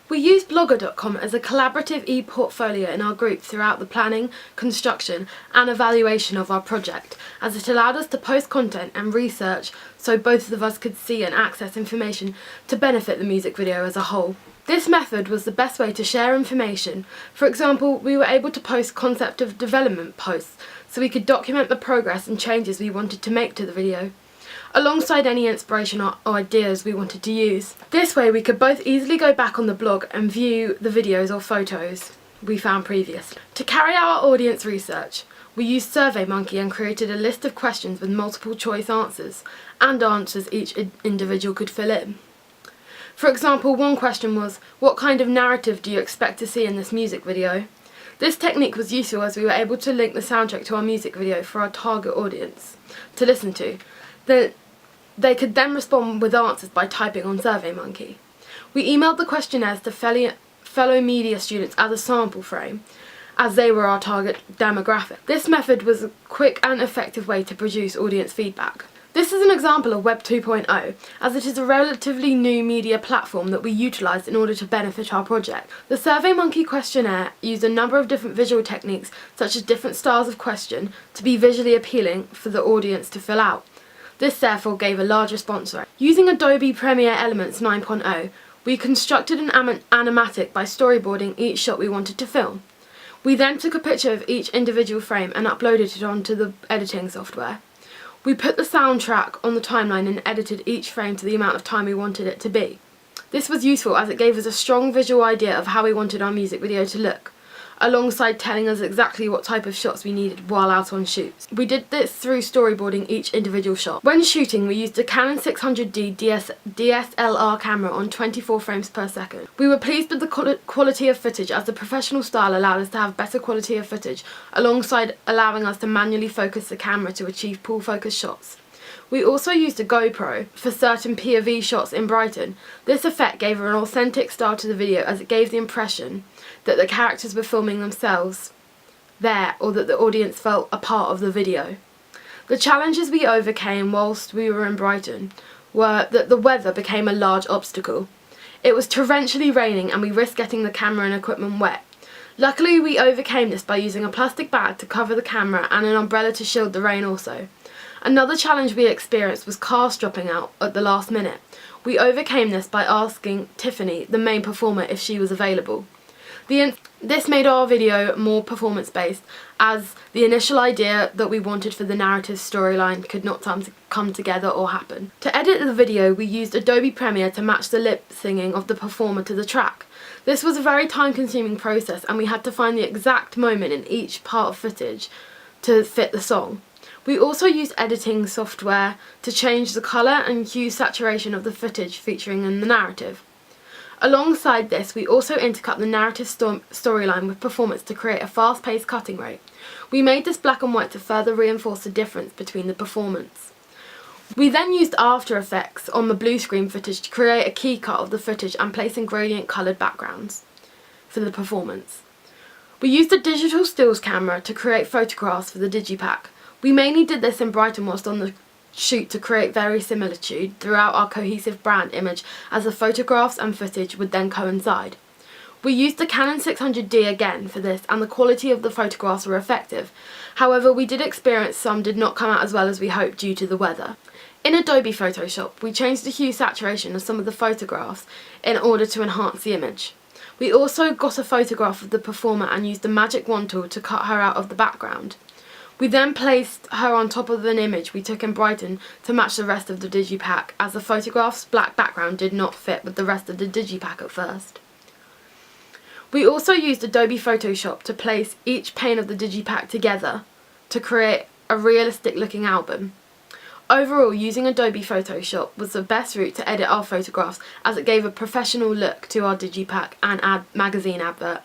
We used Blogger.com as a collaborative e-portfolio in our group throughout the planning, construction and evaluation of our project, as it allowed us to post content and research so both of us could see and access information to benefit the music video as a whole. This method was the best way to share information. For example, we were able to post concept of development posts so we could document the progress and changes we wanted to make to the video, alongside any inspiration or ideas we wanted to use. This way we could both easily go back on the blog and view the videos or photos we found previously. To carry out our audience research, we used SurveyMonkey and created a list of questions with multiple choice answers, and answers each individual could fill in. For example, one question was, what kind of narrative do you expect to see in this music video? This technique was useful as we were able to link the soundtrack to our music video for our target audience to listen to. They could then respond with answers by typing on SurveyMonkey. We emailed the questionnaires to fellow media students as a sample frame, as they were our target demographic. This method was a quick and effective way to produce audience feedback. This is an example of Web 2.0, as it is a relatively new media platform that we utilised in order to benefit our project. The SurveyMonkey questionnaire used a number of different visual techniques, such as different styles of question, to be visually appealing for the audience to fill out. This therefore gave a large response rate. Using Adobe Premiere Elements 9.0, we constructed an animatic by storyboarding each shot we wanted to film. We then took a picture of each individual frame and uploaded it onto the editing software. We put the soundtrack on the timeline and edited each frame to the amount of time we wanted it to be. This was useful as it gave us a strong visual idea of how we wanted our music video to look, alongside telling us exactly what type of shots we needed while out on shoots. We did this through storyboarding each individual shot. When shooting, we used a Canon 600D DSLR camera on 24 frames per second. We were pleased with the quality of footage, as the professional style allowed us to have better quality of footage, alongside allowing us to manually focus the camera to achieve pull focus shots. We also used a GoPro for certain POV shots in Brighton. This effect gave an authentic style to the video, as it gave the impression that the characters were filming themselves there, or that the audience felt a part of the video. The challenges we overcame whilst we were in Brighton were that the weather became a large obstacle. It was torrentially raining and we risked getting the camera and equipment wet. Luckily we overcame this by using a plastic bag to cover the camera and an umbrella to shield the rain also. Another challenge we experienced was cast dropping out at the last minute. We overcame this by asking Tiffany, the main performer, if she was available. This made our video more performance-based, as the initial idea that we wanted for the narrative storyline could not come together or happen. To edit the video, we used Adobe Premiere to match the lip singing of the performer to the track. This was a very time-consuming process, and we had to find the exact moment in each part of footage to fit the song. We also used editing software to change the colour and hue saturation of the footage featuring in the narrative. Alongside this, we also intercut the narrative storyline with performance to create a fast-paced cutting rate. We made this black and white to further reinforce the difference between the performance. We then used After Effects on the blue screen footage to create a key cut of the footage and place in gradient coloured backgrounds for the performance. We used a digital stills camera to create photographs for the digipack. We mainly did this in Brighton whilst on the shoot to create verisimilitude throughout our cohesive brand image, as the photographs and footage would then coincide. We used the Canon 600D again for this, and the quality of the photographs were effective. However, we did experience some did not come out as well as we hoped due to the weather. In Adobe Photoshop, we changed the hue saturation of some of the photographs in order to enhance the image. We also got a photograph of the performer and used the Magic Wand tool to cut her out of the background. We then placed her on top of an image we took in Brighton to match the rest of the digipack, as the photograph's black background did not fit with the rest of the digipack at first. We also used Adobe Photoshop to place each pane of the digipack together to create a realistic looking album. Overall, using Adobe Photoshop was the best route to edit our photographs, as it gave a professional look to our digipack and magazine advert.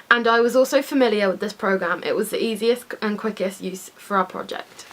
And I was also familiar with this program. It was the easiest and quickest use for our project.